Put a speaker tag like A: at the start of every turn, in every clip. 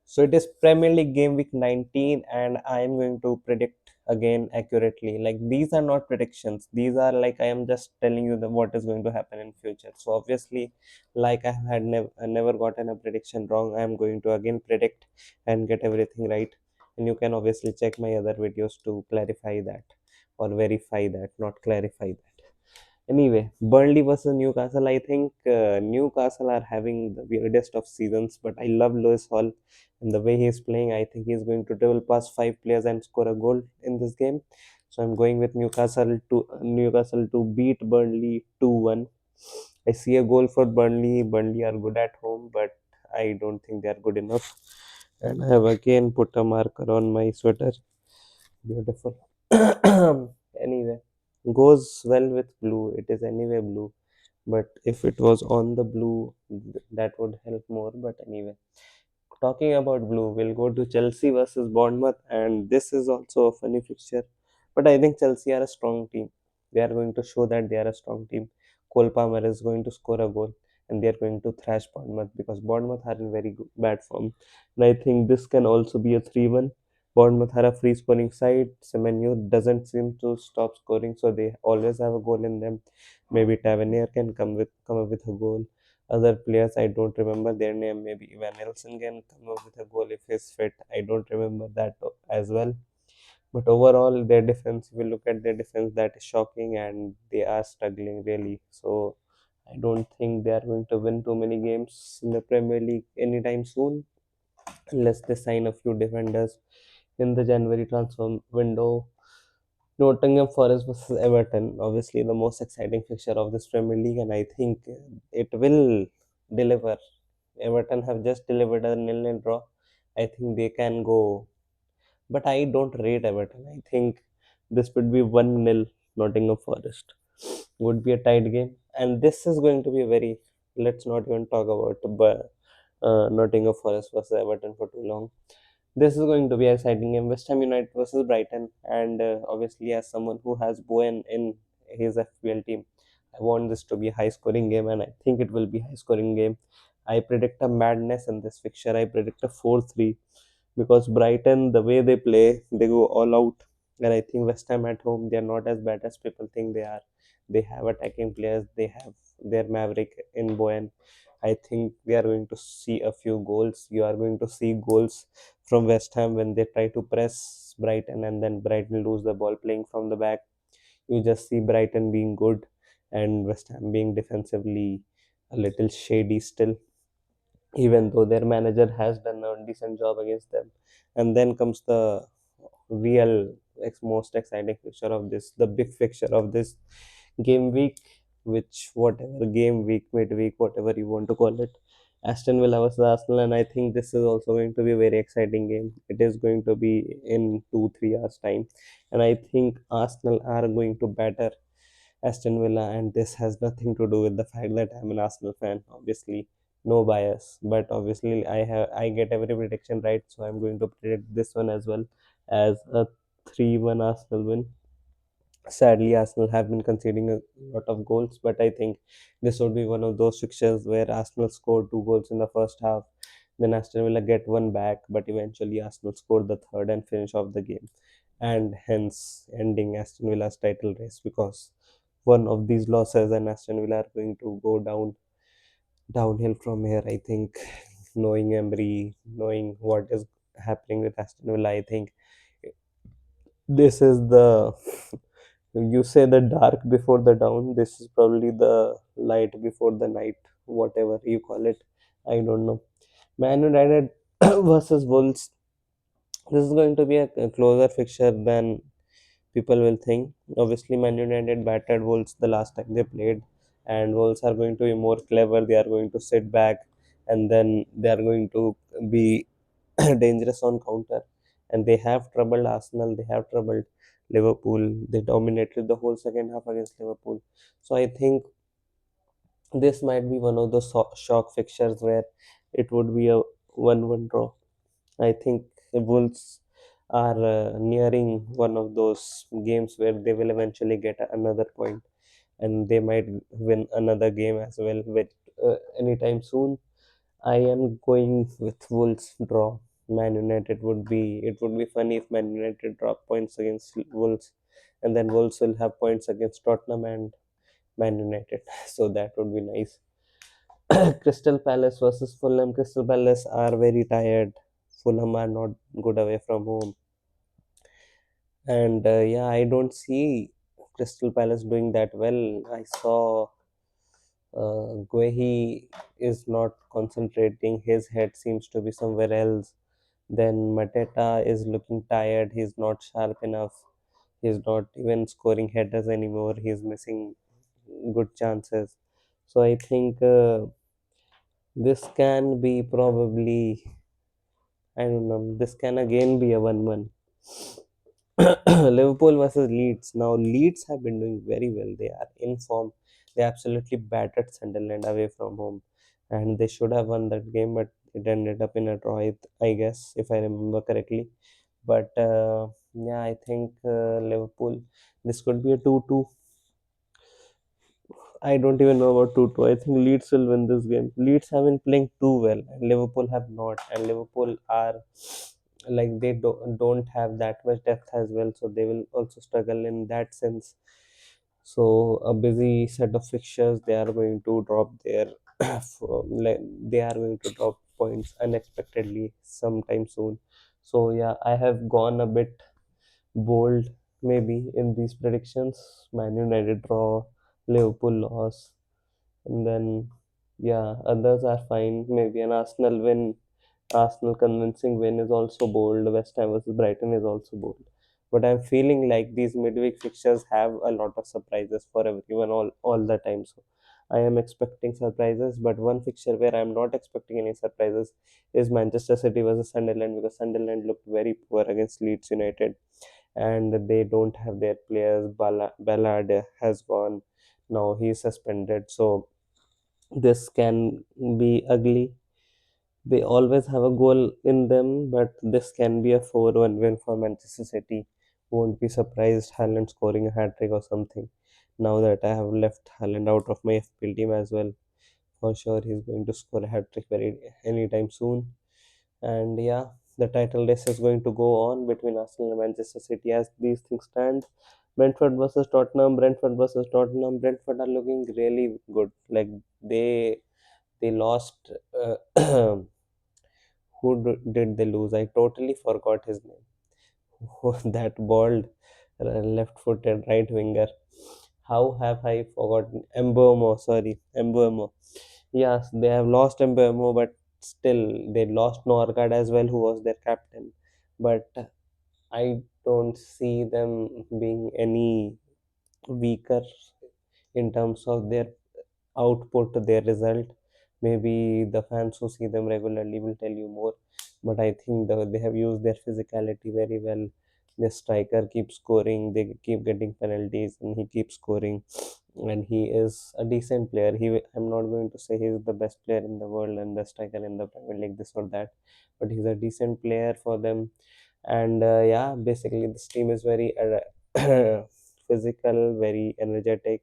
A: So it is Premier League game week 19, and I am going to predict again accurately. Like these are not predictions; these are like I am just telling you what is going to happen in future. So obviously, like I had never gotten a prediction wrong, I am going to again predict and get everything right. And you can obviously check my other videos to clarify that or verify that, not clarify that. Anyway, Burnley versus Newcastle. I think Newcastle are having the weirdest of seasons, but I love Lewis Hall and the way he's playing. I think he's going to dribble past five players and score a goal in this game. So I'm going with Newcastle to beat Burnley 2-1. I see a goal for Burnley. Burnley are good at home, but I don't think they are good enough. And I have again put a marker on my sweater. Beautiful. Anyway, goes well with blue. It is anyway blue, but if it was on the blue, that would help more. But anyway, talking about blue, we'll go to Chelsea versus Bournemouth, and this is also a funny fixture. But I think Chelsea are a strong team. They are going to show that they are a strong team. Cole Palmer is going to score a goal, and they are going to thrash Bournemouth because Bournemouth are in very bad form. And I think this can also be a 3-1. Bournemouth are a free scoring side. Semenyo doesn't seem to stop scoring, so they always have a goal in them. Maybe Tavernier can come up with a goal. Other players, I don't remember their name. Maybe Ivan Nelson can come up with a goal if he's fit. I don't remember that as well. But overall, their defense, if you look at their defense, that is shocking and they are struggling really. So I don't think they are going to win too many games in the Premier League anytime soon unless they sign a few defenders in the January transfer window. Nottingham Forest versus Everton, obviously the most exciting fixture of this Premier League, and I think it will deliver. Everton have just delivered a nil-nil draw. I think they can go, but I don't rate Everton. I think this would be 1-0 Nottingham Forest. Would be a tight game, and this is going to be very. Let's not even talk about Nottingham Forest versus Everton for too long. This is going to be an exciting game. West Ham United versus Brighton, and obviously, as someone who has Bowen in his FPL team, I want this to be a high-scoring game, and I think it will be a high-scoring game. I predict a madness in this fixture. I predict a 4-3 because Brighton, the way they play, they go all out, and I think West Ham at home, they are not as bad as people think they are. They have attacking players. They have their maverick in Bowen. I think we are going to see a few goals. You are going to see goals from West Ham when they try to press Brighton and then Brighton lose the ball playing from the back. You just see Brighton being good and West Ham being defensively a little shady still, even though their manager has done a decent job against them. And then comes the real most exciting fixture of this, the big fixture of this game week, which whatever game week, midweek, whatever you want to call it. Aston Villa versus Arsenal, and I think this is also going to be a very exciting game. It is going to be in 2-3 hours time, and I think Arsenal are going to batter Aston Villa, and this has nothing to do with the fact that I'm an Arsenal fan. Obviously, no bias, but obviously I get every prediction right, so I'm going to predict this one as well as a 3-1 Arsenal win. Sadly, Arsenal have been conceding a lot of goals, but I think this would be one of those fixtures where Arsenal scored two goals in the first half, then Aston Villa get one back, but eventually Arsenal scored the third and finish off the game, and hence ending Aston Villa's title race because one of these losses and Aston Villa are going to go downhill from here. I think, knowing Emery, knowing what is happening with Aston Villa, I think this is the you say the dark before the dawn. This is probably the light before the night, whatever you call it. I don't know. Man United versus Wolves. This is going to be a closer fixture than people will think. Obviously, Man United battered Wolves the last time they played, and Wolves are going to be more clever. They are going to sit back, and then they are going to be dangerous on counter. And they have troubled Arsenal. They have troubled Liverpool. They dominated the whole second half against Liverpool. So I think this might be one of those shock fixtures where it would be a 1-1 draw. I think Wolves are nearing one of those games where they will eventually get another point and they might win another game as well with anytime soon. I am going with Wolves draw. Man United would be, it would be funny if Man United drop points against Wolves, and then Wolves will have points against Tottenham and Man United. So that would be nice. Crystal Palace versus Fulham. Crystal Palace are very tired. Fulham are not good away from home, and yeah, I don't see Crystal Palace doing that well. I saw Guehi is not concentrating. His head seems to be somewhere else. Then Mateta is looking tired. He's not sharp enough. He's not even scoring headers anymore. He's missing good chances. So I think this can be probably, I don't know, this can again be a 1-1. Liverpool versus Leeds. Now, Leeds have been doing very well. They are in form. They absolutely battered Sunderland away from home. And they should have won that game, but it ended up in a draw, I guess, if I remember correctly. But yeah, I think Liverpool, this could be a 2-2. I don't even know about 2-2. I think Leeds will win this game. Leeds have been playing too well, and Liverpool have not. And Liverpool are like they don't have that much depth as well, so they will also struggle in that sense. So a busy set of fixtures, they are going to drop their like they are going to drop points unexpectedly sometime soon. So yeah, I have gone a bit bold maybe in these predictions. Man United draw, Liverpool loss, and then yeah, others are fine. Maybe an Arsenal win, Arsenal convincing win is also bold. West Ham versus Brighton is also bold. But I'm feeling like these midweek fixtures have a lot of surprises for everyone all the time. So I am expecting surprises, but one fixture where I'm not expecting any surprises is Manchester City versus Sunderland, because Sunderland looked very poor against Leeds United, and they don't have their players. Ballard has gone. Now he's suspended. So this can be ugly. They always have a goal in them, but this can be a 4-1 win for Manchester City. Won't be surprised Haaland scoring a hat trick or something. Now that I have left Haaland out of my FPL team as well, for sure he's going to score a hat trick very anytime soon. And yeah, the title race is going to go on between Arsenal and Manchester City as these things stand. Brentford versus Tottenham. Brentford versus Tottenham. Brentford are looking really good. Like they lost. Did they lose? I totally forgot his name. That bald left-footed right winger. How have I forgotten? Embomo, sorry, Embomo. Yes, they have lost Embomo, but still they lost Norgard as well, who was their captain. But I don't see them being any weaker in terms of their output, their result. Maybe the fans who see them regularly will tell you more, but I think they have used their physicality very well. The striker keeps scoring, they keep getting penalties, and he keeps scoring. And he is a decent player. I'm not going to say he's the best player in the world and the striker in the Premier League, this or that, but he's a decent player for them. And yeah, basically, this team is very physical, very energetic,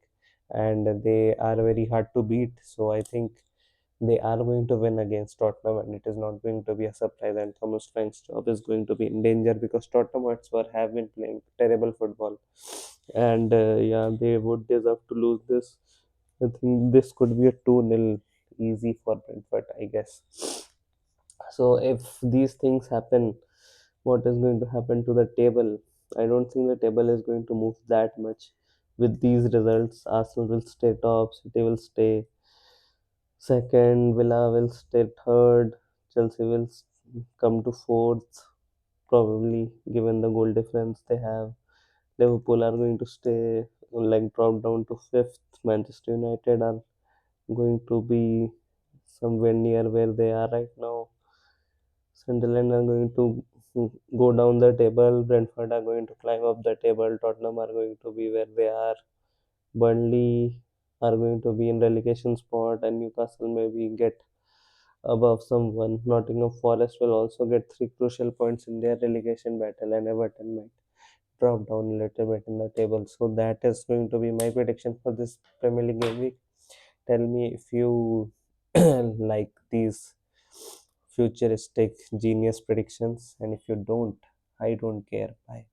A: and they are very hard to beat. So I think they are going to win against Tottenham, and it is not going to be a surprise. And Thomas Frank's job is going to be in danger because Tottenham Hotspur have been playing terrible football, and yeah, they would deserve to lose this. I think this could be a 2-0 easy for Brentford, I guess. So if these things happen, what is going to happen to the table? I don't think the table is going to move that much. With these results, Arsenal will stay top, City will stay second, Villa will stay third, Chelsea will come to fourth, probably given the goal difference they have. Liverpool are going to stay like drop down to fifth. Manchester United are going to be somewhere near where they are right now. Sunderland are going to go down the table. Brentford are going to climb up the table. Tottenham are going to be where they are. Burnley are going to be in relegation spot, and Newcastle maybe get above someone. Nottingham Forest will also get three crucial points in their relegation battle, and Everton might drop down a little bit in the table. So that is going to be my prediction for this Premier League game week. Tell me if you like these futuristic genius predictions. And if you don't, I don't care. Bye.